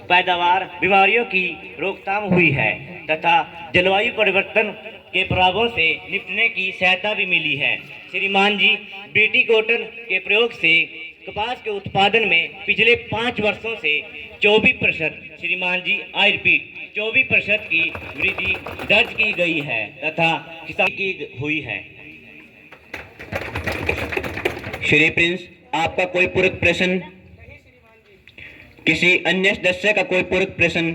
पैदावार, बीमारियों की रोकथाम हुई है तथा जलवायु परिवर्तन के प्रभावों से निपटने की सहायता भी मिली है। श्रीमान जी, बीटी कॉटन के प्रयोग से कपास के उत्पादन में पिछले 5 वर्षों से 24%, श्रीमान जी आई रिपीट 24% की वृद्धि दर्ज की गई है तथा किसान की हुई है। श्री प्रिंस, आपका कोई पूरक प्रश्न? किसी अन्य सदस्य का कोई पूरक प्रश्न?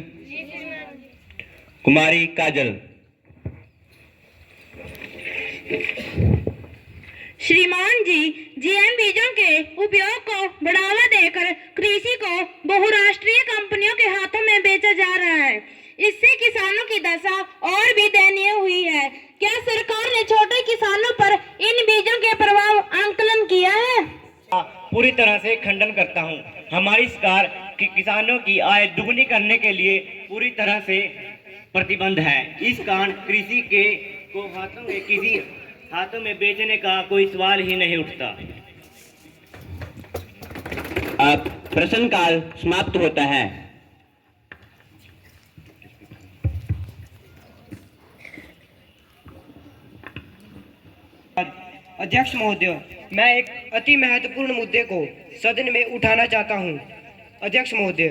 कुमारी काजल। श्रीमान जी, जीएम बीजों के उपयोग को बढ़ावा देकर कृषि को बहुराष्ट्रीय कंपनियों के हाथों में बेचा जा रहा है। इससे किसानों की दशा और भी दयनीय हुई है। क्या सरकार ने छोटे किसानों पर इन बीजों के प्रभाव आंकलन किया है? पूरी तरह से खंडन करता हूं। हमारी सरकार किसानों की आय दुगनी करने के लिए पूरी तरह से प्रतिबद्ध है। इस कारण कृषि के को किसी हाथों में बेचने का कोई सवाल ही नहीं उठता। अब प्रश्नकाल समाप्त होता है। अध्यक्ष महोदय, मैं एक अति महत्वपूर्ण मुद्दे को सदन में उठाना चाहता हूं। अध्यक्ष महोदय,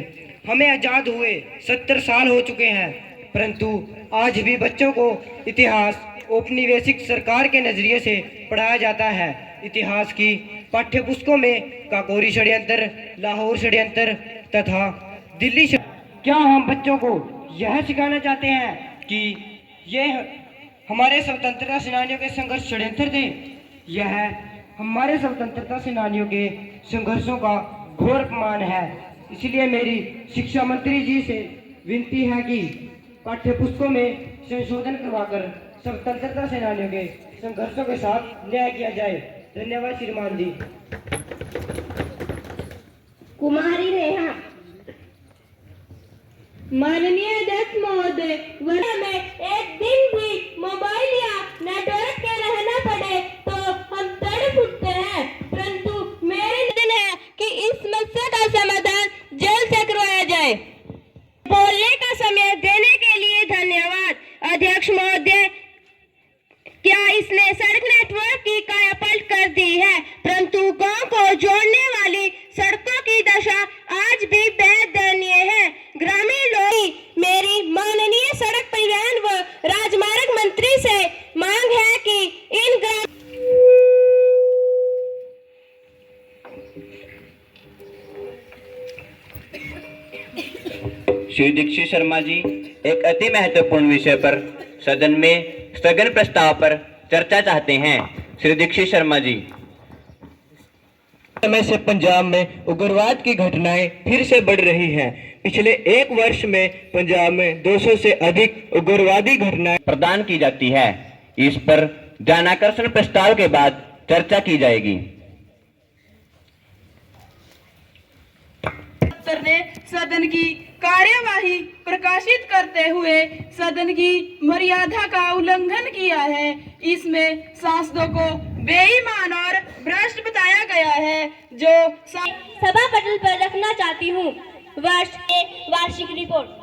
हमें आजाद हुए 70 साल हो चुके हैं, परंतु आज भी बच्चों को इतिहास औपनिवेशिक सरकार के नजरिए से पढ़ाया जाता है। इतिहास की पाठ्य पुस्तकों में काकोरी षड्यंत्र, लाहौर षड्यंत्र तथा दिल्ली क्या हम बच्चों को यह सिखाना चाहते हैं कि ये हमारे स्वतंत्रता सेनानियों के संघर्ष षड्यंत्र थे? यह हमारे स्वतंत्रता सेनानियों के संघर्षों का घोर अपमान है। इसलिए मेरी शिक्षा मंत्री जी से विनती है कि पाठ्य पुस्तकों में संशोधन करवाकर स्वतंत्रता सेनानियों के संघर्षों के साथ न्याय किया जाए। धन्यवाद श्रीमान जी। कुमारी नेहा। माननीय अध्यक्ष महोदय, वरना में एक दिन भी मोबाइल या नेटवर्क के रहना पड़े तो हम तड़प उठते हैं, परंतु मेरे दिन है कि इस समस्या का समाधान जल्द से करवाया जाए। बोलने का समय देने के लिए धन्यवाद। अध्यक्ष महोदय, क्या इसने सड़क नेटवर्क की कायापलट कर दी है, परंतु गांव को जोड़ने वाली सड़कों की दशा आज भी बेहद दयनीय है। ग्रामीण लोग मेरी माननीय सड़क परिवहन व राजमार्ग मंत्री से मांग है कि इन श्री दीक्षित शर्मा जी एक अति महत्वपूर्ण विषय पर सदन में स्थगन प्रस्ताव पर चर्चा चाहते हैं। श्री दीक्षित शर्मा जी। समय से पंजाब में उग्रवाद की घटनाएं फिर से बढ़ रही हैं। पिछले 1 वर्ष में पंजाब में 200 से अधिक उग्रवादी घटनाएं प्रदान की जाती है। इस पर ध्यानाकर्षण प्रस्ताव के बाद चर्चा की जाएगी। ने सदन की कार्यवाही प्रकाशित करते हुए सदन की मर्यादा का उल्लंघन किया है। इसमें सांसदों को बेईमान और भ्रष्ट बताया गया है, जो सभा पटल पर रखना चाहती हूँ। वार्षिक रिपोर्ट।